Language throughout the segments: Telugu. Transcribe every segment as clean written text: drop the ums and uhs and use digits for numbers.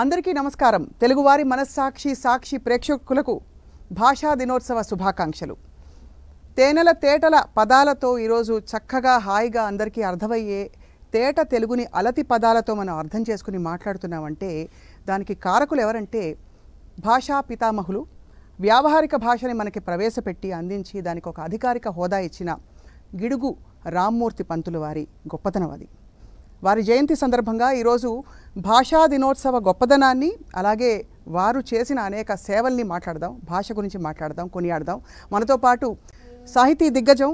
అందరికీ నమస్కారం. తెలుగువారి మనస్సాక్షి సాక్షి ప్రేక్షకులకు భాషా దినోత్సవ శుభాకాంక్షలు. తేనెల తేటల పదాలతో ఈరోజు చక్కగా హాయిగా అందరికీ అర్థమయ్యే తేట తెలుగుని అలతి పదాలతో మనం అర్థం చేసుకుని మాట్లాడుతున్నామంటే దానికి కారకులు ఎవరంటే భాషా పితామహులు. వ్యావహారిక భాషని మనకి ప్రవేశపెట్టి అందించి దానికి ఒక అధికారిక హోదా ఇచ్చిన గిడుగు రామ్మూర్తి పంతులు వారి గొప్పతనం అది. వారి జయంతి సందర్భంగా ఈరోజు భాషా దినోత్సవ గొప్పదనాన్ని అలాగే వారు చేసిన అనేక సేవల్ని మాట్లాడదాం, భాష గురించి మాట్లాడదాం, కొనియాడదాం. మనతో పాటు సాహితీ దిగ్గజం,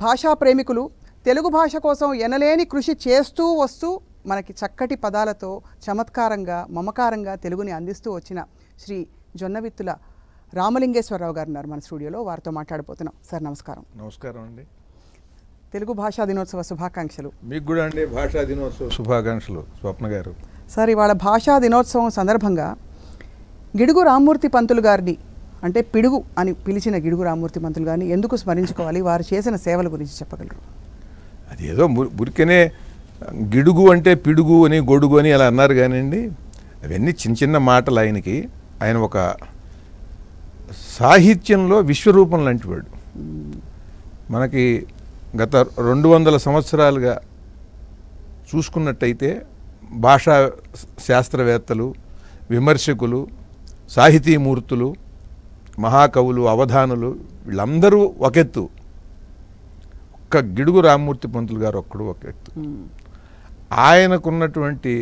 భాషా ప్రేమికులు, తెలుగు భాష కోసం ఎనలేని కృషి చేస్తూ వస్తూ మనకి చక్కటి పదాలతో చమత్కారంగా మమకారంగా తెలుగుని అందిస్తూ వచ్చిన శ్రీ జొన్నవిత్తుల రామలింగేశ్వరరావు గారు ఉన్నారు మన స్టూడియోలో. వారితో మాట్లాడబోతున్నాం. సార్ నమస్కారం. నమస్కారం అండి. తెలుగు భాషా దినోత్సవ శుభాకాంక్షలు. మీకు కూడా అండి భాషా దినోత్సవ శుభాకాంక్షలు స్వప్న గారు. సార్ ఇవాళ భాషా దినోత్సవం సందర్భంగా గిడుగు రామ్మూర్తి పంతులు గారిని అంటే పిడుగు అని పిలిచిన గిడుగు రామ్మూర్తి పంతులు గారిని ఎందుకు స్మరించుకోవాలి, వారు చేసిన సేవల గురించి చెప్పగలరు? అది ఏదో మురికనే గిడుగు అంటే పిడుగు అని గొడుగు అని అలా అన్నారు కానివ్వండి, అవన్నీ చిన్న చిన్న మాటలు. ఆయన ఒక సాహిత్యంలో విశ్వరూపం లాంటివాడు. మనకి గత 200 సంవత్సరాలుగా చూసుకున్నట్టయితే భాషా శాస్త్రవేత్తలు, విమర్శకులు, సాహితీమూర్తులు, మహాకవులు, అవధానులు వీళ్ళందరూ ఒక ఎత్తు, ఒక్క గిడుగు రామ్మూర్తి పంతులు గారు ఒక్కడు ఒక ఎత్తు. ఆయనకున్నటువంటి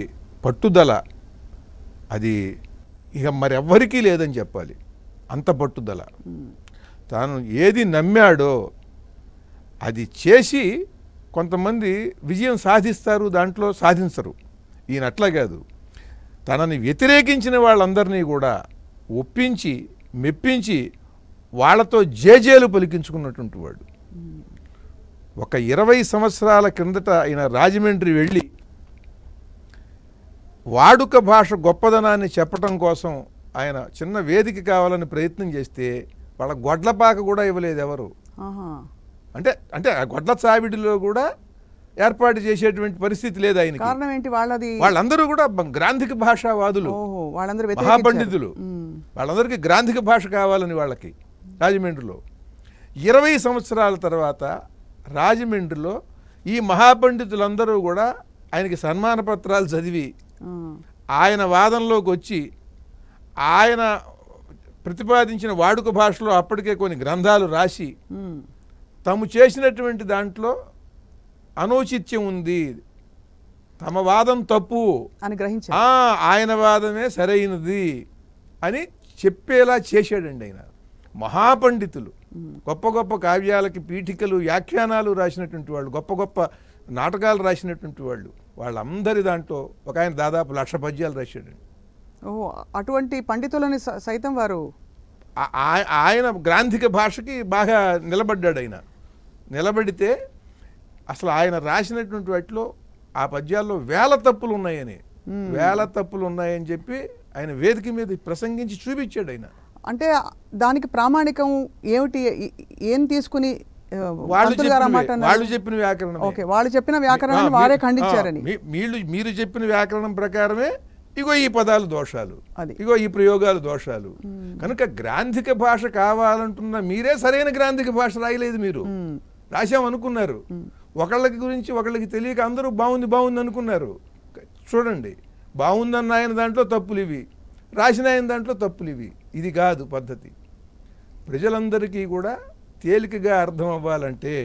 పట్టుదల అది ఇక మరెవ్వరికీ లేదని చెప్పాలి. అంత పట్టుదల. తాను ఏది నమ్మాడో అది చేసి కొంతమంది విజయం సాధిస్తారు, దాంట్లో సాధించరు. ఈయన అట్లా కాదు. తనని వ్యతిరేకించిన వాళ్ళందరినీ కూడా ఒప్పించి మెప్పించి వాళ్ళతో జేజేలు పలికించుకున్నటువంటి వాడు. ఒక 20 సంవత్సరాల కిందట ఆయన రాజమండ్రి వెళ్ళి వాడుక భాష గొప్పదనాన్ని చెప్పటం కోసం ఆయన చిన్న వేదిక కావాలని ప్రయత్నం చేస్తే వాళ్ళ గొడ్లపాక కూడా ఇవ్వలేదు ఎవరు. అంటే అంటే ఆ గొడ్ల చావిడిలో కూడా ఏర్పాటు చేసేటువంటి పరిస్థితి లేదు ఆయనకి. కారణం ఏంటి? వాళ్ళందరూ కూడా గ్రాంధిక భాషావాదులు, మహాపండితులు. వాళ్ళందరికీ గ్రాంధిక భాష కావాలని వాళ్ళకి రాజమండ్రిలో 20 సంవత్సరాల తర్వాత రాజమండ్రిలో ఈ మహాపండితులందరూ కూడా ఆయనకి సన్మాన పత్రాలు చదివి ఆయన వాదనలోకి వచ్చి ఆయన ప్రతిపాదించిన వాడుక భాషలో అప్పటికే కొన్ని గ్రంథాలు రాసి తాము చేసినటువంటి దాంట్లో అనౌచిత్యం ఉంది, తమ వాదం తప్పు అని గ్రహించారు, ఆయన వాదమే సరైనది అని చెప్పేలా చేశాడండి ఆయన. మహాపండితులు, గొప్ప గొప్ప కావ్యాలకి పీఠికలు వ్యాఖ్యానాలు రాసినటువంటి వాళ్ళు, గొప్ప గొప్ప నాటకాలు రాసినటువంటి వాళ్ళు, వాళ్ళందరి దాంట్లో ఒక ఆయన దాదాపు 1,00,000 పద్యాలు రాశాడండి. అటువంటి పండితులని సైతం వారు ఆయన గ్రాంధిక భాషకి బాగా నిలబడ్డాడు. ఆయన నిలబడితే అసలు ఆయన రాసినటువంటి వాటిలో ఆ పద్యాల్లో వేల తప్పులు ఉన్నాయని చెప్పి ఆయన వేదిక మీద ప్రసంగించి చూపించాడు ఆయన. అంటే దానికి ప్రామాణికం ఏమిటి? ఏం తీసుకుని వాళ్ళు చెప్పిన వ్యాకరణం, వాళ్ళు చెప్పిన వ్యాకరణాన్ని వారే ఖండించారని, మీరు చెప్పిన వ్యాకరణం ప్రకారమే ఇగో ఈ పదాలు దోషాలు, ఇగో ఈ ప్రయోగాలు దోషాలు. కనుక గ్రాంధిక భాష కావాలంటున్న మీరే సరైన గ్రాంధిక భాష రాయలేదు. మీరు రాశామనుకున్నారు, ఒకళ్ళకి గురించి ఒకళ్ళకి తెలియక అందరూ బాగుంది బాగుంది అనుకున్నారు. చూడండి, బాగుందన్న ఆయన దాంట్లో తప్పులు ఇవి, రాసిన ఆయన దాంట్లో తప్పులు ఇవి. ఇది కాదు పద్ధతి. ప్రజలందరికీ కూడా తేలికగా అర్థం అవ్వాలంటే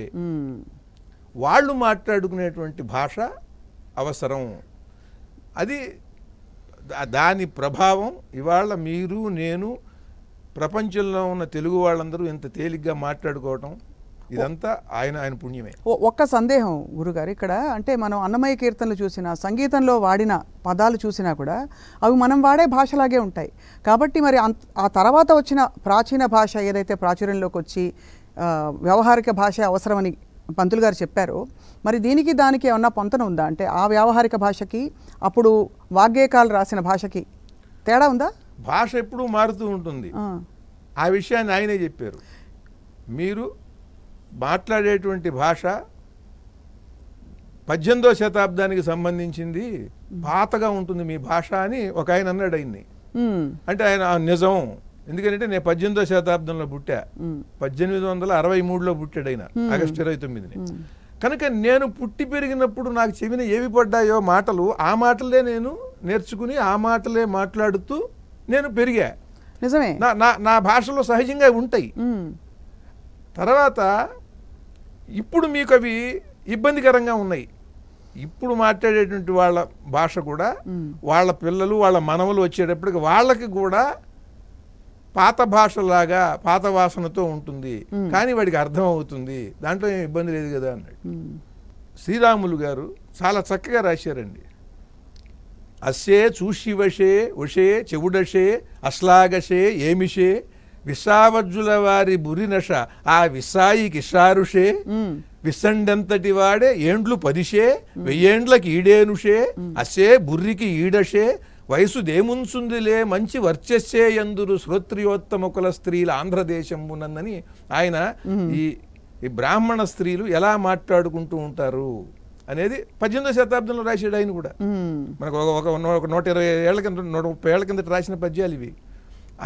వాళ్ళు మాట్లాడుకునేటువంటి భాష అవసరం. అది దాని ప్రభావం ఇవాళ మీరు నేను ప్రపంచంలో ఉన్న తెలుగు వాళ్ళందరూ ఇంత తేలిగ్గా మాట్లాడుకోవటం ఇదంతా ఆయన పుణ్యమే. ఒక్క సందేహం గురుగారు ఇక్కడ, అంటే మనం అన్నమయ్య కీర్తనలు చూసినా, సంగీతంలో వాడిన పదాలు చూసినా కూడా అవి మనం వాడే భాషలాగే ఉంటాయి. కాబట్టి మరి ఆ తర్వాత వచ్చిన ప్రాచీన భాష ఏదైతే ప్రాచుర్యంలోకి వచ్చి వ్యవహారిక భాష అవసరమని పంతులు గారు చెప్పారు, మరి దీనికి దానికి ఏమన్నా పొంతన ఉందా? అంటే ఆ వ్యావహారిక భాషకి అప్పుడు వాగ్గేయకాలు రాసిన భాషకి తేడా ఉందా? భాష ఎప్పుడూ మారుతూ ఉంటుంది. ఆ విషయాన్ని ఆయనే చెప్పారు. మీరు మాట్లాడేటువంటి భాష 18వ శతాబ్దానికి సంబంధించింది, పాతగా ఉంటుంది మీ భాష అని ఒక ఆయన అన్నాడు ఆయన్ని. అంటే ఆయన నిజం, ఎందుకంటే నేను 18వ శతాబ్దంలో పుట్టా, 1863లో పుట్టాడు ఆయన, ఆగస్టు 29ని. కనుక నేను పుట్టి పెరిగినప్పుడు నాకు చెవిన ఏవి పడ్డాయో మాటలు, ఆ మాటలే నేను నేర్చుకుని ఆ మాటలే మాట్లాడుతూ నేను పెరిగా. నిజమే, నా భాషలో సహజంగా ఉంటాయి. తర్వాత ఇప్పుడు మీకు అవి ఇబ్బందికరంగా ఉన్నాయి. ఇప్పుడు మాట్లాడేటువంటి వాళ్ళ భాష కూడా వాళ్ళ పిల్లలు వాళ్ళ మనవలు వచ్చేటప్పటికి వాళ్ళకి కూడా పాత భాషలాగా పాత వాసనతో ఉంటుంది, కానీ వాడికి అర్థం అవుతుంది, దాంట్లో ఏం ఇబ్బంది లేదు కదా అన్నాడు. శ్రీరాములు గారు చాలా చక్కగా రాశారండి. అస్సే చూషివషే ఉషే చెవుడషే అశ్లాగషే ఏమిషే విసావజ్జుల వారి బురినష ఆ విసాయి కిషారుషే విసండంతటి వాడే ఏండ్లు 10షే 1000 ఏండ్లకి ఈడేనుషే అసే బుర్రికి ఈడషే వయసు దేముంచుందిలే మంచి వర్చస్సే ఎందురు శ్రోత్రియోత్తమ కుల స్త్రీల ఆంధ్రదేశంబునందని ఆయన ఈ బ్రాహ్మణ స్త్రీలు ఎలా మాట్లాడుకుంటూ ఉంటారు అనేది 18వ శతాబ్దంలో రాశాడు ఆయన కూడా. మనకు ఒక 120 ఏళ్ల కింద 130 ఏళ్ల కిందట రాసిన పద్యాలు ఇవి.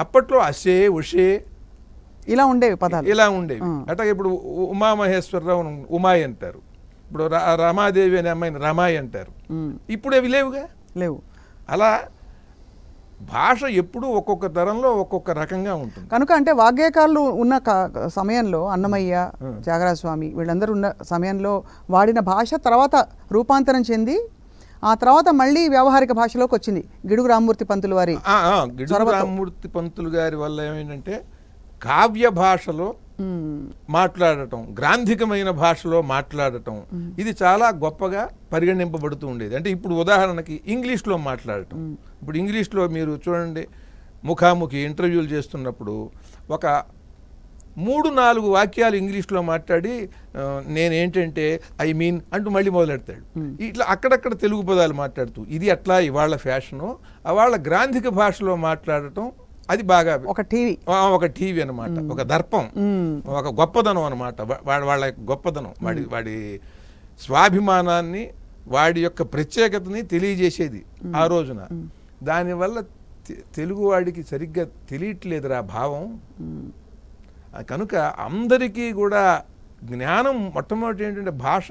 అప్పట్లో అసే ఉషే ఇలా ఉండేవి పదాలు, ఇలా ఉండేవి. అట్లాగే ఇప్పుడు ఉమామహేశ్వరరావు ఉమాయి అంటారు, ఇప్పుడు రమాదేవి అనే అమ్మాయిని రమాయి అంటారు. ఇప్పుడు అవి లేవుగా, లేవు. అలా భాష ఎప్పుడు ఒక్కొక్క తరంలో ఒక్కొక్క రకంగా ఉంటుంది. కనుక అంటే వాగ్గేయకారులు ఉన్న సమయంలో అన్నమయ్య, త్యాగరాజస్వామి వీళ్ళందరూ ఉన్న సమయంలో వాడిన భాష తర్వాత రూపాంతరం చెంది ఆ తర్వాత మళ్ళీ వ్యవహారిక భాషలోకి వచ్చింది. గిడుగు రామ్మూర్తి పంతులు వారి గిడుగు రామ్మూర్తి పంతులు గారి వల్ల ఏమైందంటే కావ్య భాషలో మాట్లాడటం, గ్రాంధికమైన భాషలో మాట్లాడటం, ఇది చాలా గొప్పగా పరిగణింపబడుతూ ఉండేది. అంటే ఇప్పుడు ఉదాహరణకి ఇంగ్లీష్లో మాట్లాడటం. ఇప్పుడు ఇంగ్లీష్లో మీరు చూడండి, ముఖాముఖి ఇంటర్వ్యూలు చేస్తున్నప్పుడు ఒక 3-4 వాక్యాలు ఇంగ్లీష్లో మాట్లాడి నేనేంటంటే ఐ మీన్ అంటూ మళ్ళీ మొదలెడతాడు. ఇట్లా అక్కడక్కడ తెలుగు పదాలు మాట్లాడుతూ, ఇది అట్లా ఇవాళ ఫ్యాషను. వాళ్ళ గ్రాంధిక భాషలో మాట్లాడటం అది బాగా ఒక టీవీ అనమాట, ఒక దర్పం, ఒక గొప్పదనం అనమాట. వాళ్ళ గొప్పదనం, వాడి స్వాభిమానాన్ని, వాడి యొక్క ప్రత్యేకతని తెలియజేసేది ఆ రోజున. దానివల్ల తెలుగువాడికి సరిగ్గా తెలియట్లేదురా భావం. కనుక అందరికీ కూడా జ్ఞానం మొట్టమొదటి ఏంటంటే భాష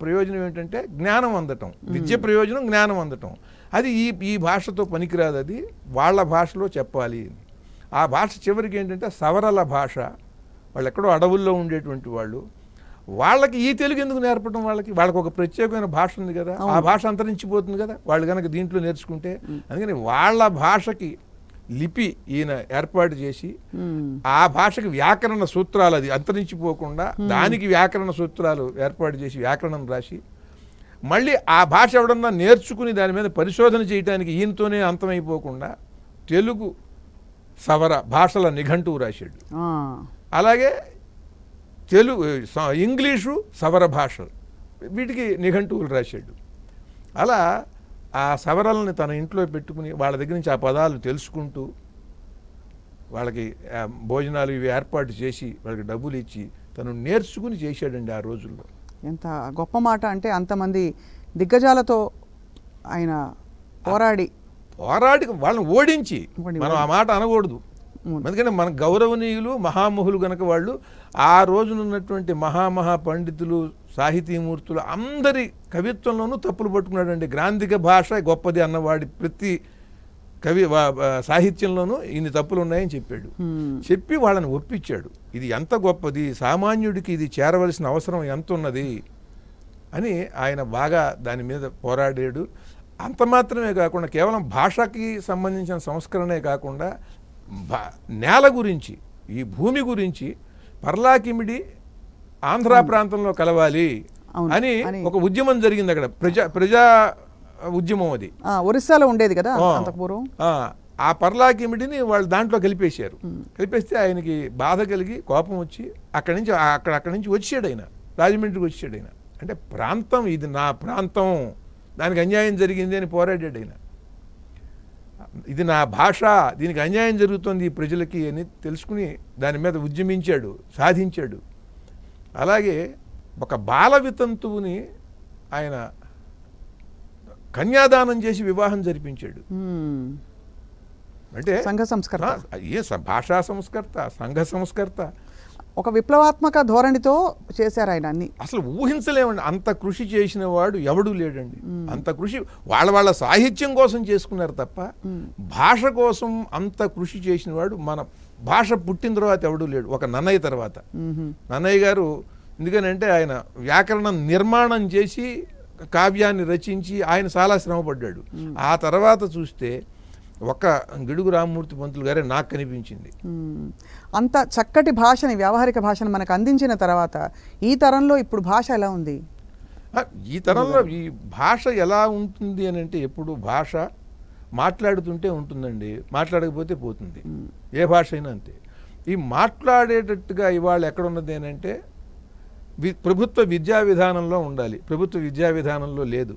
ప్రయోజనం ఏంటంటే జ్ఞానం అందటం, విద్య ప్రయోజనం జ్ఞానం అందటం. అది ఈ భాషతో పనికిరాదు, అది వాళ్ళ భాషలో చెప్పాలి. ఆ భాష చివరికి ఏంటంటే సవరల భాష, వాళ్ళు ఎక్కడో అడవుల్లో ఉండేటువంటి వాళ్ళు, వాళ్ళకి ఈ తెలుగు ఎందుకు నేర్పడం? వాళ్ళకి ఒక ప్రత్యేకమైన భాష ఉంది కదా, ఆ భాష అంతరించిపోతుంది కదా వాళ్ళు కనుక దీంట్లో నేర్చుకుంటే. అందుకని వాళ్ళ భాషకి లిపి ఈయన ఏర్పాటు చేసి ఆ భాషకి వ్యాకరణ సూత్రాలు, అది అంతరించిపోకుండా దానికి వ్యాకరణ సూత్రాలు ఏర్పాటు చేసి వ్యాకరణం రాసి, మళ్ళీ ఆ భాష ఎవడన్నా నేర్చుకుని దాని మీద పరిశోధన చేయడానికి ఈయనతోనే అంతమైపోకుండా తెలుగు సవర భాషల నిఘంటువు రాశాడు. అలాగే ఇంగ్లీషు సవర భాషలు, వీటికి నిఘంటువులు రాశాడు. అలా ఆ సవరల్ని తన ఇంట్లో పెట్టుకుని వాళ్ళ దగ్గర నుంచి ఆ పదాలు తెలుసుకుంటూ వాళ్ళకి భోజనాలు ఇవి ఏర్పాటు చేసి వాళ్ళకి డబ్బులు ఇచ్చి తను నేర్చుకుని చేశాడండి ఆ రోజుల్లో. ఎంత గొప్ప మాట అంటే అంతమంది దిగ్గజాలతో ఆయన పోరాడి వాళ్ళని ఓడించి, మనం ఆ మాట అనకూడదు, ఎందుకంటే మన గౌరవనీయులు మహామహులు గనక వాళ్ళు ఆ రోజునున్నటువంటి మహామహా పండితులు సాహితీమూర్తులు అందరి కవిత్వంలోనూ తప్పులు పట్టుకున్నాడండి. గ్రాంధిక భాష గొప్పది అన్నవాడి ప్రతి సాహిత్యంలోనూ ఇన్ని తప్పులు ఉన్నాయని చెప్పాడు. చెప్పి వాళ్ళని ఒప్పించాడు. ఇది ఎంత గొప్పది, సామాన్యుడికి ఇది చేరవలసిన అవసరం ఎంత ఉన్నది అని ఆయన బాగా దాని మీద పోరాడాడు. అంత మాత్రమే కాకుండా కేవలం భాషకి సంబంధించిన సంస్కరణే కాకుండా నేల గురించి, ఈ భూమి గురించి పర్లాకిమిడి ఆంధ్ర ప్రాంతంలో కలవాలి అని ఒక ఉద్యమం జరిగింది అక్కడ. ప్రజా ఉద్యమం అది ఒరిస్సాలో ఉండేది కదా. ఆ పర్లాకిమిడిని వాళ్ళు దాంట్లో కలిపేశారు. కలిపేస్తే ఆయనకి బాధ కలిగి కోపం వచ్చి అక్కడి నుంచి వచ్చాడు ఆయన, రాజమండ్రికి వచ్చాడు ఆయన. అంటే ప్రాంతం, ఇది నా ప్రాంతం, దానికి అన్యాయం జరిగింది అని పోరాడాడు ఆయన. ఇది నా భాష, దీనికి అన్యాయం జరుగుతుంది ఈ ప్రజలకి అని తెలుసుకుని దాని మీద ఉద్యమించాడు, సాధించాడు. అలాగే ఒక బాల వితంతువుని ఆయన కన్యాదానం చేసి వివాహం జరిపించాడు. అంటే సంఘ సంస్కర్త, భాషా సంస్కర్త, సంఘ సంస్కర్త, ఒక విప్లవాత్మక ధోరణితో చేశారు ఆయన అన్ని. అసలు ఊహించలేమండి, అంత కృషి చేసిన వాడు ఎవడూ లేడండి. అంత కృషి వాళ్ళ సాహిత్యం కోసం చేసుకున్నారు తప్ప భాష కోసం అంత కృషి చేసిన వాడు మన భాష పుట్టిన తర్వాత ఎవడూ లేడు, ఒక నన్నయ్య తర్వాత. నన్నయ్య గారు ఎందుకనంటే ఆయన వ్యాకరణం నిర్మాణం చేసి కావ్యాన్ని రచించి ఆయన చాలా శ్రమపడ్డాడు. ఆ తర్వాత చూస్తే ఒక గిడుగు రామ్మూర్తి పంతులు గారే నాకు కనిపించింది. అంత చక్కటి భాషని, వ్యావహారిక భాషను మనకు అందించిన తర్వాత ఈ తరంలో ఇప్పుడు భాష ఎలా ఉంది? ఈ తరంలో ఈ భాష ఎలా ఉంటుంది అని అంటే, ఎప్పుడు భాష మాట్లాడుతుంటే ఉంటుందండి, మాట్లాడకపోతే పోతుంది. ఏ భాష అయినా అంతే. ఈ మాట్లాడేటట్టుగా ఇవాళ ఎక్కడున్నది అని అంటే ప్రభుత్వ విద్యా విధానంలో ఉండాలి. ప్రభుత్వ విద్యా విధానంలో లేదు.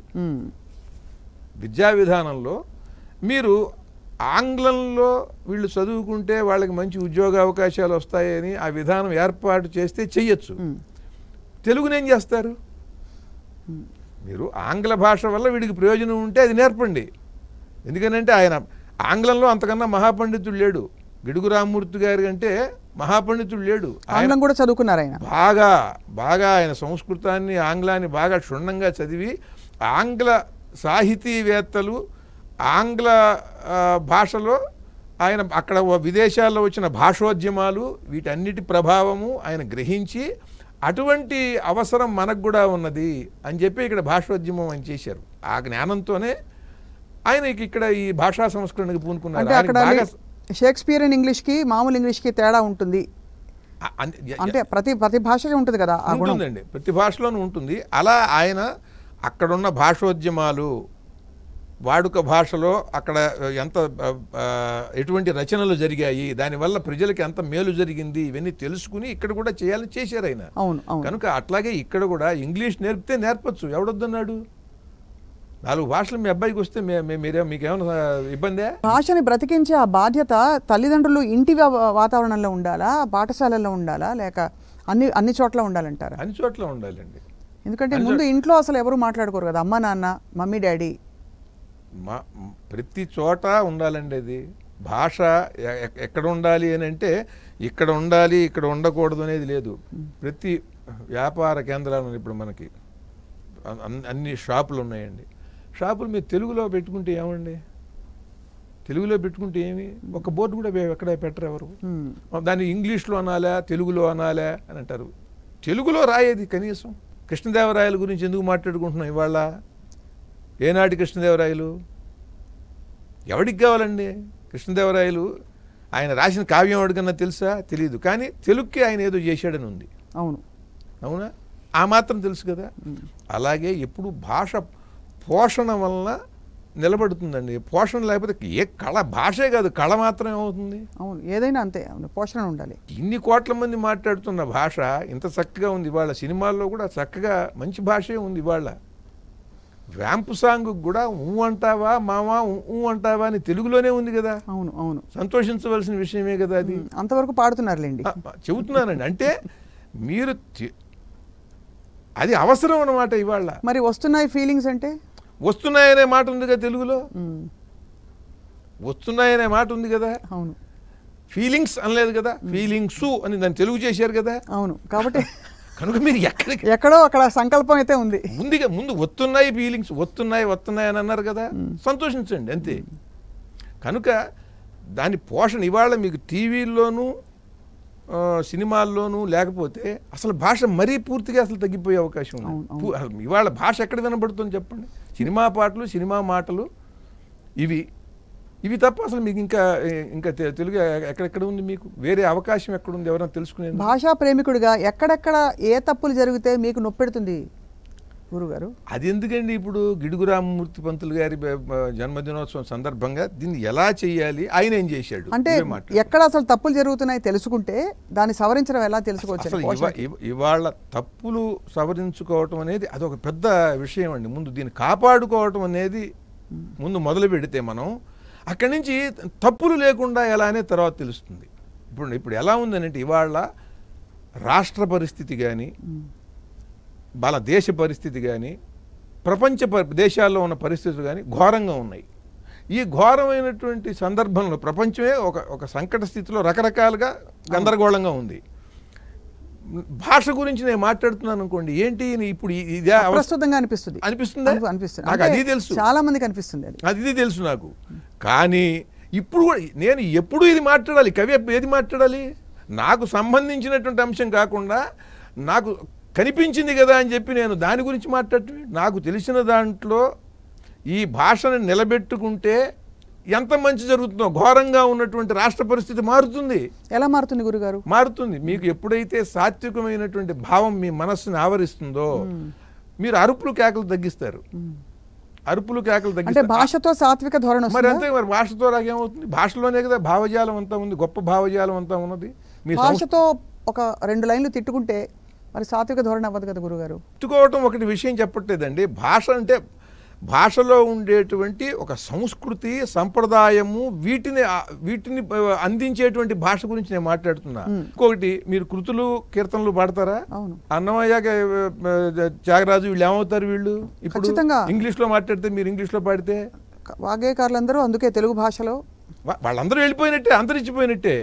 విద్యా విధానంలో మీరు ఆంగ్లంలో వీళ్ళు చదువుకుంటే వాళ్ళకి మంచి ఉద్యోగ అవకాశాలు వస్తాయని ఆ విధానం ఏర్పాటు చేస్తే చెయ్యొచ్చు. తెలుగునేం చేస్తారు? మీరు ఆంగ్ల భాష వల్ల వీడికి ప్రయోజనం ఉంటే అది నేర్పండి. ఎందుకనంటే ఆయన ఆంగ్లంలో అంతకన్నా మహాపండితుడు లేడు. గిడుగు రామ్మూర్తి గారి అంటే మహాపండితుడు లేడు. ఆంగ్లం కూడా చదువుకున్నారు ఆయన. బాగా ఆయన సంస్కృతాన్ని, ఆంగ్లాన్ని బాగా క్షుణ్ణంగా చదివి ఆంగ్ల సాహితీవేత్తలు ఆంగ్ల భాషలో ఆయన అక్కడ విదేశాల్లో వచ్చిన భాషోద్యమాలు వీటన్నిటి ప్రభావము ఆయన గ్రహించి అటువంటి అవసరం మనకు కూడా ఉన్నది అని చెప్పి ఇక్కడ భాషోద్యమం అని చేశారు. ఆ జ్ఞానంతోనే ఆయన ఇక్కడ ఈ భాషా సంస్కరణకు పూనుకున్నారు. షేక్స్పియర్ ఇంగ్లీష్కి మామూలు ఇంగ్లీష్కి తేడా ఉంటుంది అంటే ప్రతి భాషకి ఉంటుంది కదా, ఉంటుందండి, ప్రతి భాషలోనూ ఉంటుంది. అలా ఆయన అక్కడున్న భాషోద్యమాలు, వాడుక భాషలో అక్కడ ఎటువంటి రచనలు జరిగాయి, దానివల్ల ప్రజలకి ఎంత మేలు జరిగింది, ఇవన్నీ తెలుసుకుని ఇక్కడ కూడా చేయాలని చేశారు ఆయన. కనుక అట్లాగే ఇక్కడ కూడా ఇంగ్లీష్ నేర్పితే నేర్పచ్చు, ఎవడొద్దన్నాడు? 4 భాషలు మీ అబ్బాయికి వస్తే మీకేమైనా ఇబ్బందే? భాషని బ్రతికించే ఆ బాధ్యత తల్లిదండ్రులు ఇంటి వాతావరణంలో ఉండాలా, పాఠశాలల్లో ఉండాలా, లేక అన్ని చోట్ల ఉండాలంటారా? అన్ని చోట్ల ఉండాలండి. ఎందుకంటే ముందు ఇంట్లో అసలు ఎవరు మాట్లాడుకోరు కదా, అమ్మ నాన్న, మమ్మీ డాడీ, ప్రతి చోట ఉండాలండి. అది భాష ఎక్కడ ఉండాలి అని అంటే ఇక్కడ ఉండాలి, ఇక్కడ ఉండకూడదు అనేది లేదు. ప్రతి వ్యాపార కేంద్రాలు ఇప్పుడు మనకి అన్ని షాపులు ఉన్నాయండి. షాపులు మీరు తెలుగులో పెట్టుకుంటే ఏమండి? తెలుగులో పెట్టుకుంటే ఏమి? ఒక బోర్డు కూడా ఎక్కడ పెట్టరు ఎవరు. దాన్ని ఇంగ్లీష్లో అనాలా, తెలుగులో అనాలా అని అంటారు. తెలుగులో రాయేది కనీసం. కృష్ణదేవరాయల గురించి ఎందుకు మాట్లాడుకుంటున్నాం ఇవాళ? ఏనాటి కృష్ణదేవరాయలు? ఎవడికి కావాలండి కృష్ణదేవరాయలు? ఆయన రాసిన కావ్యం ఎవడికన్నా తెలుసా? తెలియదు. కానీ తెలుగుకి ఆయన ఏదో చేశాడని ఉంది. అవునా? ఆ మాత్రం తెలుసు కదా. అలాగే ఎప్పుడు భాష పోషణ వలన నిలబడుతుందండి. పోషణ లేకపోతే ఏ కళ, భాషే కాదు కళ మాత్రం ఏమవుతుంది? అవును, ఏదైనా అంతే, పోషణ ఉండాలి. ఇన్ని కోట్ల మంది మాట్లాడుతున్న భాష ఇంత చక్కగా ఉంది ఇవాళ. సినిమాల్లో కూడా చక్కగా మంచి భాషే ఉంది ఇవాళ. వ్యాంపు సాంగ్ కూడా ఊ అంటావా మామా, ఊ అంటావా అని తెలుగులోనే ఉంది కదా. అవును, సంతోషించవలసిన విషయమే కదా అది. అంతవరకు పాడుతున్నారులేండి. చెబుతున్నానండి. అంటే మీరు అది అవసరం అన్నమాట ఇవాళ. మరి వస్తున్నాయి ఫీలింగ్స్ అంటే? వస్తున్నాయనే మాట ఉంది కదా తెలుగులో. వస్తున్నాయనే మాట ఉంది కదా. అవును, ఫీలింగ్స్ అనలేదు కదా, ఫీలింగ్స్ అని దాన్ని తెలుగు చేశారు కదా. అవును, కాబట్టి కనుక మీరు ఎక్కడో అక్కడ సంకల్పం అయితే ఉంది. ముందు వస్తున్నాయి ఫీలింగ్స్, వస్తున్నాయి అని అన్నారు కదా, సంతోషించండి అంతే. కనుక దాని పోషణ ఇవాళ మీకు టీవీల్లోనూ సినిమాల్లోనూ లేకపోతే అసలు భాష మరీ పూర్తిగా అసలు తగ్గిపోయే అవకాశం ఉంది. ఇవాళ భాష ఎక్కడ వినబడుతుంది చెప్పండి? సినిమా పాటలు, సినిమా మాటలు, ఇవి తప్ప అసలు మీకు ఇంకా తెలుగు ఎక్కడెక్కడ ఉంది? మీకు వేరే అవకాశం ఎక్కడుంది ఎవరైనా తెలుసుకునేది? భాషా ప్రేమికుడిగా ఎక్కడెక్కడ ఏ తప్పులు జరిగితే మీకు నొప్పెడుతుంది గురుగారు? అది ఎందుకండి? ఇప్పుడు గిడుగు రామ్మూర్తి పంతులు గారి జన్మదినోత్సవం సందర్భంగా దీన్ని ఎలా చేయాలి, ఆయన ఏం చేశాడు అంటే ఎక్కడ అసలు తప్పులు జరుగుతున్నాయి తెలుసుకుంటే దాన్ని సవరించడం ఎలా తెలుసుకోవచ్చు? అసలు ఇవాళ తప్పులు సవరించుకోవటం అనేది అదొక పెద్ద విషయం అండి. ముందు దీన్ని కాపాడుకోవటం అనేది ముందు మొదలు పెడితే మనం అక్కడి నుంచి తప్పులు లేకుండా ఎలా అనేది తర్వాత తెలుస్తుంది. ఇప్పుడు ఎలా ఉందనంటే ఇవాళ రాష్ట్ర పరిస్థితి కానీ, దేశ పరిస్థితి కానీ ప్రపంచ దేశాల్లో ఉన్న పరిస్థితులు కానీ ఘోరంగా ఉన్నాయి. ఈ ఘోరమైనటువంటి సందర్భంలో ప్రపంచమే ఒక సంకట స్థితిలో రకరకాలుగా గందరగోళంగా ఉంది. భాష గురించి నేను మాట్లాడుతున్నాను అనుకోండి, ఏంటి ఇప్పుడు ఇదే ప్రస్తుతంగా అనిపిస్తుంది నాకు, అది తెలుసు, చాలా మందికి అనిపిస్తుంది, అది తెలుసు నాకు. కానీ ఇప్పుడు నేను ఎప్పుడు ఇది మాట్లాడాలి, కవి ఏది మాట్లాడాలి, నాకు సంబంధించినటువంటి అంశం కాకుండా నాకు కనిపించింది కదా అని చెప్పి నేను దాని గురించి మాట్లాడటం. నాకు తెలిసిన దాంట్లో ఈ భాషను నిలబెట్టుకుంటే ఎంత మంచి జరుగుతుందో, ఘోరంగా ఉన్నటువంటి రాష్ట్ర పరిస్థితి మారుతుంది. ఎలా మారుతుంది గురుగారు? మారుతుంది. మీకు ఎప్పుడైతే సాత్వికమైనటువంటి భావం మీ మనస్సుని ఆవరిస్తుందో మీరు అరుపులు కేకలు తగ్గిస్తారు. అరుపులు కేకలు తగ్గిస్తారు. భాషతో సాత్విక ధోరణి మరి అంతే. మరి భాషతో రాకేమవుతుంది? భాషలోనే కదా భావజాలం అంతా ఉంది, గొప్ప భావజాలం అంతా ఉన్నది. మీ భాషతో ఒక 2 లైన్లు తిట్టుకుంటే మరి సాత్విక ధోరణి అవ్వదు కదా గురుగారు? తిట్టుకోవటం ఒకటి విషయం చెప్పట్లేదండి. భాష అంటే భాషలో ఉండేటువంటి ఒక సంస్కృతి, సంప్రదాయము, వీటిని అందించేటువంటి భాష గురించి నేను మాట్లాడుతున్నా. ఇంకొకటి, మీరు కృతులు కీర్తనలు పాడతారా? అన్నమయ్య, త్యాగరాజు వీళ్ళు ఏమవుతారు? వీళ్ళు ఇప్పుడు ఇంగ్లీష్ లో మాట్లాడితే, మీరు ఇంగ్లీష్ లో పాడితే వాగ్గేయకారులందరూ అందుకే తెలుగు భాషలో వాళ్ళందరూ వెళ్ళిపోయినట్టే, అంతరించిపోయినట్టే.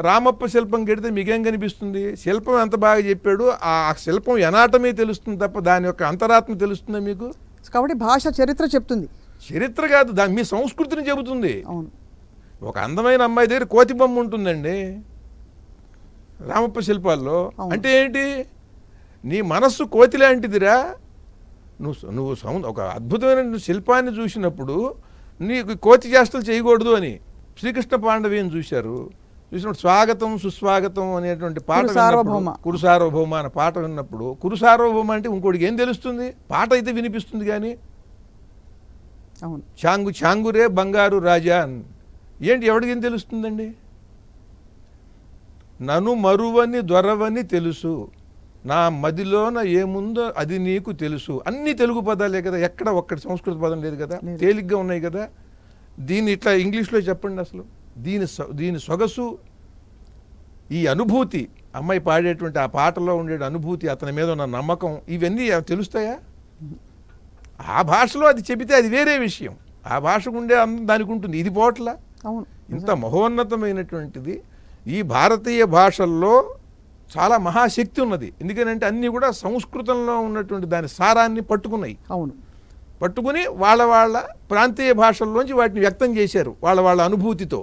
రామప్ప శిల్పం గడితే మీకేం కనిపిస్తుంది? శిల్పం ఎంత బాగా చెప్పాడు, ఆ శిల్పం ఎనాటమీ తెలుస్తుంది తప్ప దాని యొక్క అంతరాత్మ తెలుస్తుందా మీకు? కాబట్టి భాష చరిత్ర చెప్తుంది. చరిత్ర కాదు, దాని మీ సంస్కృతిని చెబుతుంది. ఒక అందమైన అమ్మాయి దగ్గర కోతి బొమ్మ ఉంటుందండి రామప్ప శిల్పాల్లో. అంటే ఏంటి? నీ మనస్సు కోతి లాంటిదిరా. నువ్వు ఒక అద్భుతమైన శిల్పాన్ని చూసినప్పుడు నీకు కోతి చేష్టలు చేయకూడదు అని శ్రీకృష్ణ పాండవీని చూసినప్పుడు స్వాగతం సుస్వాగతం అనేటువంటి పాట విన్నప్పుడు, కురు సార్వభౌమ అనే పాట విన్నప్పుడు, కురు సార్వభౌమ అంటే ఇంకోటికి ఏం తెలుస్తుంది? పాట అయితే వినిపిస్తుంది కానీ చాంగు చాంగురే బంగారు రాజా ఏంటి ఎవడికి ఏం తెలుస్తుందండి? నన్ను మరువని దొరవని తెలుసు, నా మదిలోన ఏముందో అది నీకు తెలుసు. అన్ని తెలుగు పదాలే కదా, ఎక్కడ ఒక్కటి సంస్కృత పదం లేదు కదా, తేలిగ్గా ఉన్నాయి కదా. దీన్ని ఇట్లా ఇంగ్లీష్లో చెప్పండి. అసలు దీని సొగసు, ఈ అనుభూతి, అమ్మాయి పాడేటువంటి ఆ పాటలో ఉండే అనుభూతి, అతని మీద ఉన్న నమ్మకం, ఇవన్నీ తెలుస్తాయా? ఆ భాషలో అది చెబితే అది వేరే విషయం. ఆ భాషకు ఉండే దానికి ఉంటుంది, ఇది పోట్ల. ఇంత మహోన్నతమైనటువంటిది ఈ భారతీయ భాషల్లో చాలా మహాశక్తి ఉన్నది. ఎందుకంటే అన్నీ కూడా సంస్కృతంలో ఉన్నటువంటి దాని సారాన్ని పట్టుకున్నాయి. పట్టుకుని వాళ్ళ ప్రాంతీయ భాషల్లోంచి వాటిని వ్యక్తం చేశారు వాళ్ళ అనుభూతితో.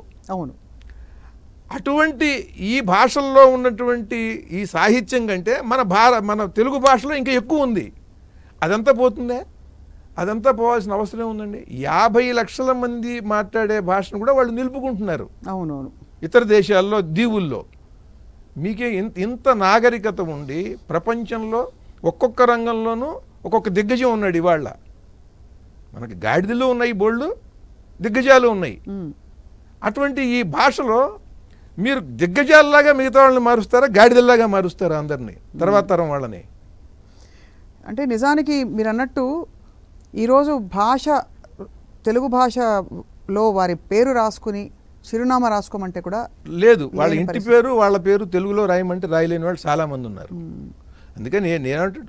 అటువంటి ఈ భాషల్లో ఉన్నటువంటి ఈ సాహిత్యం కంటే మన తెలుగు భాషలో ఇంకా ఎక్కువ ఉంది. అదంతా పోతుందే? అదంతా పోవాల్సిన అవసరం ఉందండి. 50 లక్షల మంది మాట్లాడే భాషను కూడా వాళ్ళు నిలుపుకుంటున్నారు ఇతర దేశాల్లో, దీవుల్లో. మీకే ఇంత నాగరికత ఉండి ప్రపంచంలో ఒక్కొక్క రంగంలోనూ ఒక్కొక్క దిగ్గజం ఉన్నాడు. ఇవాళ మనకి గాడిదలు ఉన్నాయి, బోళ్ళు దిగ్గజాలు ఉన్నాయి. అటువంటి ఈ భాషలో మీరు దిగ్గజాలలాగా మిగతా వాళ్ళని మారుస్తారా, గాడిదల్లాగా మారుస్తారా అందరినీ, తర్వాత తరం వాళ్ళని? అంటే నిజానికి మీరు అన్నట్టు ఈరోజు భాష, తెలుగు భాషలో వారి పేరు రాసుకుని చిరునామా రాసుకోమంటే కూడా లేదు. వాళ్ళ ఇంటి పేరు, వాళ్ళ పేరు తెలుగులో రాయమంటే రాయలేని వాళ్ళు చాలామంది ఉన్నారు. అందుకని నేనంటే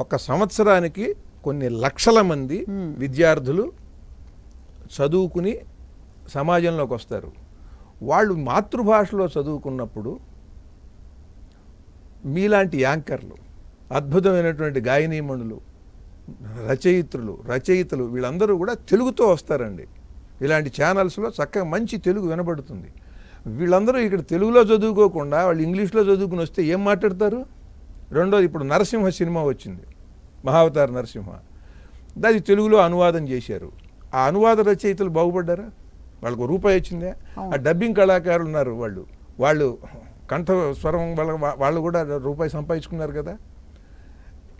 ఒక సంవత్సరానికి కొన్ని లక్షల మంది విద్యార్థులు చదువుకుని సమాజంలోకి వస్తారు. వాళ్ళు మాతృభాషలో చదువుకున్నప్పుడు మీలాంటి యాంకర్లు, అద్భుతమైనటువంటి గాయనీమణులు, రచయితలు వీళ్ళందరూ కూడా తెలుగుతో వస్తారండి. ఇలాంటి ఛానల్స్లో చక్కగా మంచి తెలుగు వినబడుతుంది. వీళ్ళందరూ ఇక్కడ తెలుగులో చదువుకోకుండా వాళ్ళు ఇంగ్లీష్లో చదువుకుని వస్తే ఏం మాట్లాడతారు? రెండోది, ఇప్పుడు నరసింహ సినిమా వచ్చింది, మహావతార నరసింహ. అది తెలుగులో అనువాదం చేశారు. ఆ అనువాద రచయితలు బాగుపడ్డారా? వాళ్ళకు రూపాయి వచ్చిందే? ఆ డబ్బింగ్ కళాకారులు ఉన్నారు, వాళ్ళు కంఠ స్వరం వాళ్ళు కూడా రూపాయి సంపాదించుకున్నారు కదా.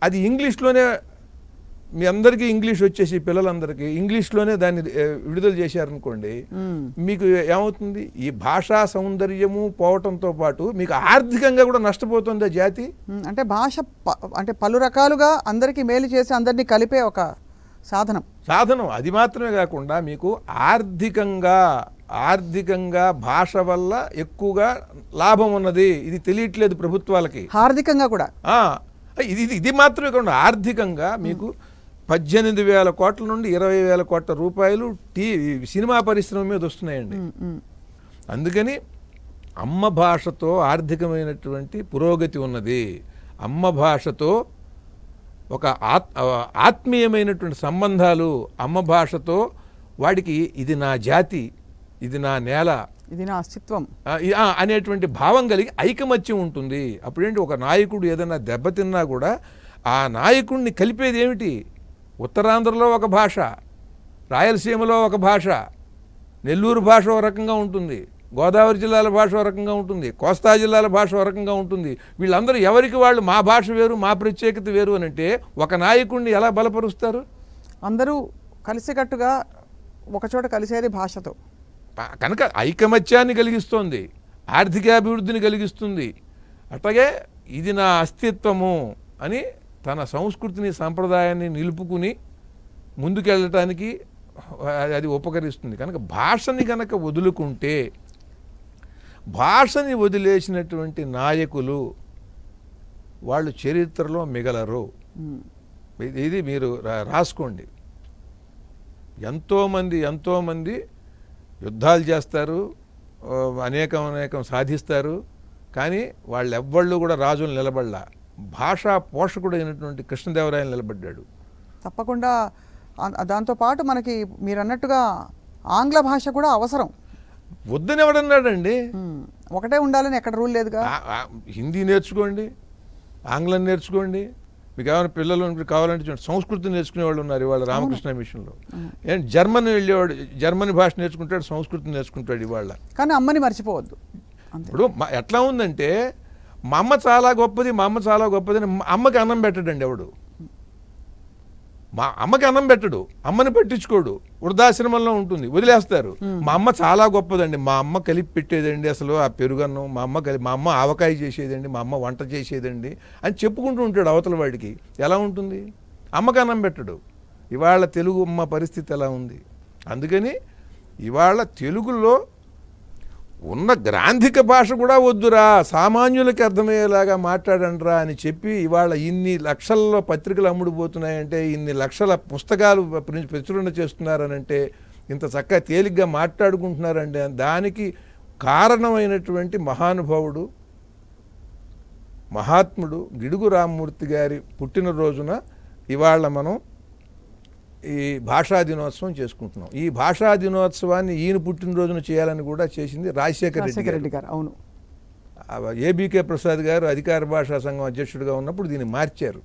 అది ఇంగ్లీష్లోనే, మీ అందరికీ ఇంగ్లీష్ వచ్చేసి పిల్లలందరికీ ఇంగ్లీష్లోనే దాన్ని విడుదల చేశారనుకోండి, మీకు ఏమవుతుంది? ఈ భాషా సౌందర్యము పోవటంతో పాటు మీకు ఆర్థికంగా కూడా నష్టపోతుంది జాతి. అంటే భాష అంటే పలు రకాలుగా అందరికీ మేలు చేసి అందరినీ కలిపే ఒక సాధనం. అది మాత్రమే కాకుండా మీకు ఆర్థికంగా భాష వల్ల ఎక్కువగా లాభం ఉన్నది. ఇది తెలియట్లేదు ప్రభుత్వాలకి. ఆర్థికంగా కూడా ఇది మాత్రమే కాకుండా ఆర్థికంగా మీకు 18,000 కోట్ల నుండి 20,000 కోట్ల రూపాయలు సినిమా పరిశ్రమ మీద వస్తున్నాయండి. అందుకని అమ్మ భాషతో ఆర్థికమైనటువంటి పురోగతి ఉన్నది. అమ్మ భాషతో ఒక ఆత్మీయమైనటువంటి సంబంధాలు, అమ్మ భాషతో వాడికి ఇది నా జాతి, ఇది నా నేల, ఇది నా అస్తిత్వం అనేటువంటి భావం కలిగి ఐకమత్యం ఉంటుంది. అప్పుడేంటి ఒక నాయకుడు ఏదైనా దెబ్బతిన్నా కూడా ఆ నాయకుడిని కలిపేది ఏమిటి? ఉత్తరాంధ్రలో ఒక భాష, రాయలసీమలో ఒక భాష, నెల్లూరు భాష ఒక రకంగా ఉంటుంది, గోదావరి జిల్లాల భాష ఒక రకంగా ఉంటుంది, కోస్తా జిల్లాల భాష ఒక రకంగా ఉంటుంది. వీళ్ళందరూ ఎవరికి వాళ్ళు మా భాష వేరు, మా ప్రత్యేకత వేరు అని అంటే ఒక నాయకుడిని ఎలా బలపరుస్తారు? అందరూ కలిసికట్టుగా ఒకచోట కలిసేది భాషతో. కనుక ఐకమత్యాన్ని కలిగిస్తోంది, ఆర్థికాభివృద్ధిని కలిగిస్తుంది. అట్లాగే ఇది నా అస్తిత్వము అని తన సంస్కృతిని, సంప్రదాయాన్ని నిలుపుకుని ముందుకెళ్ళటానికి అది ఉపకరిస్తుంది. కనుక భాషని కనుక వదులుకుంటే, భాషని వదిలేసినటువంటి నాయకులు వాళ్ళు చరిత్రలో మిగలరు. ఇది మీరు రాసుకోండి. ఎంతోమంది యుద్ధాలు చేస్తారు, అనేకం సాధిస్తారు, కానీ వాళ్ళెవ్వళ్ళు కూడా రాజులు నిలబడలా. భాషా పోషకుడు అయినటువంటి కృష్ణదేవరాయలు నిలబడ్డాడు. తప్పకుండా దాంతోపాటు మనకి మీరు అన్నట్టుగా ఆంగ్ల భాష కూడా అవసరం. వద్దని ఎవడన్నాడండి? ఒకటే ఉండాలని ఎక్కడ రూల్ లేదుగా. హిందీ నేర్చుకోండి, ఆంగ్లం నేర్చుకోండి, మీకు ఏమైనా పిల్లలు కావాలంటే చూడండి, సంస్కృతి నేర్చుకునే వాళ్ళు ఉన్నారు ఇవాళ రామకృష్ణ మిషన్లో. ఏంటి జర్మన్ వెళ్ళేవాడు జర్మన్ భాష నేర్చుకుంటాడు, సంస్కృతి నేర్చుకుంటాడు ఇవాళ. కానీ అమ్మని మర్చిపోవద్దు. ఇప్పుడు ఎట్లా ఉందంటే మా అమ్మ చాలా గొప్పది, మా అమ్మ చాలా గొప్పది అని అమ్మకి అన్నం పెట్టడండి ఎవడు. మా అమ్మకి అన్నం పెట్టడు, అమ్మని పట్టించుకోడు, వృద్ధాశ్రమంలో ఉంటుంది, వదిలేస్తారు. మా అమ్మ చాలా గొప్పదండి, మా అమ్మ కలిపి పెట్టేదండి అసలు ఆ పెరుగన్నం, మా అమ్మ ఆవకాయ చేసేదండి, మా అమ్మ వంట చేసేదండి అని చెప్పుకుంటూ ఉంటాడు అవతల వాడికి. ఎలా ఉంటుంది? అమ్మకి అన్నం పెట్టడు. ఇవాళ తెలుగు అమ్మ పరిస్థితి ఎలా ఉంది? అందుకని ఇవాళ తెలుగులో ఉన్న గ్రాంధిక భాష కూడా వద్దురా, సామాన్యులకి అర్థమయ్యేలాగా మాట్లాడండిరా అని చెప్పి ఇవాళ ఇన్ని లక్షల్లో పత్రికలు అమ్ముడుపోతున్నాయంటే, ఇన్ని లక్షల పుస్తకాలు ప్రచురణ చేస్తున్నారనంటే, ఇంత చక్కగా తేలిగ్గా మాట్లాడుకుంటున్నారంటే దానికి కారణమైనటువంటి మహానుభావుడు, మహాత్ముడు గిడుగు రామ్మూర్తి గారి పుట్టినరోజున ఇవాళ మనం ఈ భాషా దినోత్సవం చేసుకుంటున్నాం. ఈ భాషా దినోత్సవాన్ని ఈయన పుట్టినరోజున చేయాలని కూడా చేసింది రాజశేఖర రెడ్డి గారు. అవును, ఏబీకే ప్రసాద్ గారు అధికార భాషా సంఘం అధ్యక్షుడిగా ఉన్నప్పుడు దీన్ని మార్చారు.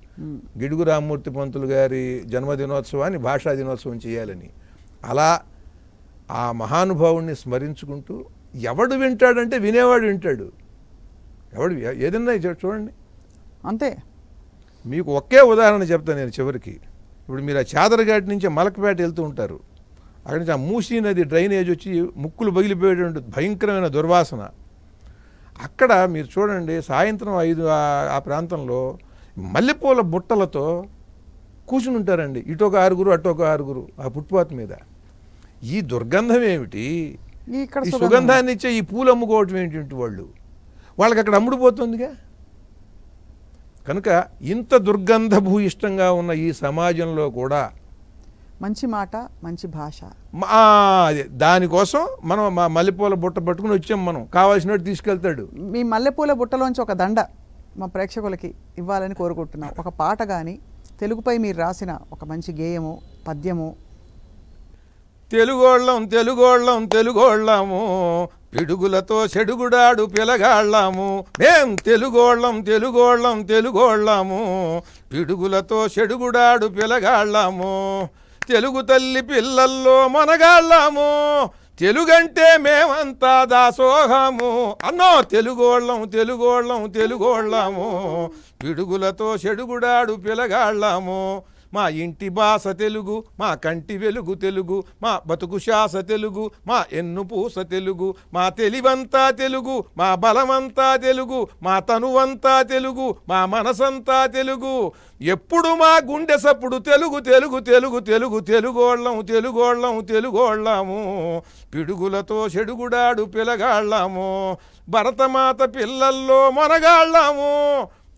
గిడుగు రామ్మూర్తి పంతులు గారి జన్మదినోత్సవాన్ని భాషా దినోత్సవం చేయాలని. అలా ఆ మహానుభావుణ్ణి స్మరించుకుంటూ ఎవడు వింటాడంటే వినేవాడు వింటాడు. ఎవడు ఏదన్నా చూడండి అంతే. మీకు ఒకే ఉదాహరణ చెప్తాను నేను చివరికి. ఇప్పుడు మీరు ఆ చాదరఘాట్ నుంచి మలకపేట వెళ్తూ ఉంటారు, అక్కడి నుంచి ఆ మూసీ నది డ్రైనేజ్ వచ్చి ముక్కులు పగిలిపోయేటువంటి భయంకరమైన దుర్వాసన. అక్కడ మీరు చూడండి సాయంత్రం 5 ఆ ప్రాంతంలో మల్లెపూల బుట్టలతో కూర్చుని ఉంటారండి, ఇటొక 6 అటొక 6 ఆ ఫుట్పాత్ మీద. ఈ దుర్గంధం ఏమిటి? ఈ సుగంధాన్ని ఇచ్చే ఈ పూలు అమ్ముకోవటం ఏంటి? వాళ్ళకి అక్కడ అమ్ముడుపోతుందిగా. కనుక ఇంత దుర్గంధ భూయిష్టంగా ఉన్న ఈ సమాజంలో కూడా మంచి మాట, మంచి భాష, అదే దానికోసం మనం మా మల్లెపూల బుట్ట పట్టుకుని వచ్చాం. మనం కావాల్సినట్టు తీసుకెళ్తాడు. మీ మల్లెపూల బుట్టలోంచి ఒక దండ మా ప్రేక్షకులకి ఇవ్వాలని కోరుకుంటున్నాం. ఒక పాట కానీ తెలుగుపై మీరు రాసిన ఒక మంచి గేయము, పద్యము. తెలుగోళ్ళము పిడుగులతో చెడుగుడాడు పిలగాళ్ళము, మేం తెలుగోళ్ళము పిడుగులతో చెడుగుడాడు పిలగాళ్ళము, తెలుగు తల్లి పిల్లల్లో మనగాళ్ళము, తెలుగంటే మేమంతా దాసోహము అన్నో. తెలుగోళ్ళము పిడుగులతో చెడుగుడాడు పిలగాళ్ళము, మా ఇంటి భాష తెలుగు, మా కంటి వెలుగు తెలుగు, మా బతుకు శ్వాస తెలుగు, మా ఎన్ను పూస తెలుగు, మా తెలివంతా తెలుగు, మా బలమంతా తెలుగు, మా తనువంతా తెలుగు, మా మనసంతా తెలుగు, ఎప్పుడు మా గుండె సప్పుడు తెలుగోళ్ళము పిడుగులతో చెడుగుడాడు పిలగాళ్ళము, భరతమాత పిల్లల్లో మనగాళ్ళము,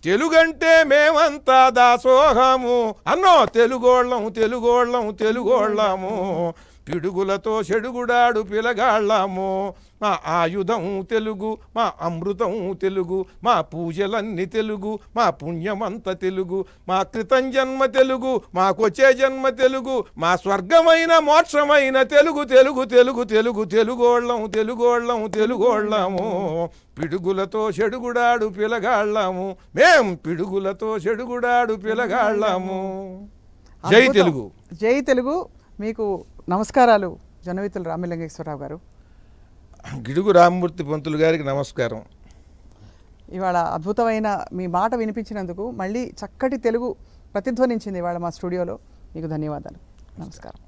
తెలుగంటే మేమంతా దాసోహము అన్నో తెలుగోళ్ళం తెలుగోళ్ళం తెలుగోళ్ళము పిడుగులతో చెడుగుడాడు పిలగాళ్ళము మా ఆయుధం తెలుగు మా అమృతం తెలుగు మా పూజలన్నీ తెలుగు మా పుణ్యమంత తెలుగు మా కృతం జన్మ తెలుగు మాకొచ్చే జన్మ తెలుగు మా స్వర్గమైన మోక్షమైన తెలుగు తెలుగు తెలుగు తెలుగు తెలుగోళ్ళం తెలుగోళ్ళం తెలుగోళ్ళము పిడుగులతో చెడుగుడాడు పిలగాళ్ళము మేం పిడుగులతో చెడుగుడాడు పిలగాళ్ళము. జై తెలుగు. జై తెలుగు. మీకు నమస్కారాలు జొన్నవిత్తుల రామలింగేశ్వరరావు గారు. గిడుగు రామమూర్తి పంతులు గారికి నమస్కారం. ఇవాళ అద్భుతమైన మీ మాట వినిపించినందుకు, మళ్ళీ చక్కటి తెలుగు ప్రతిధ్వనించింది ఇవాళ మా స్టూడియోలో. మీకు ధన్యవాదాలు. నమస్కారం.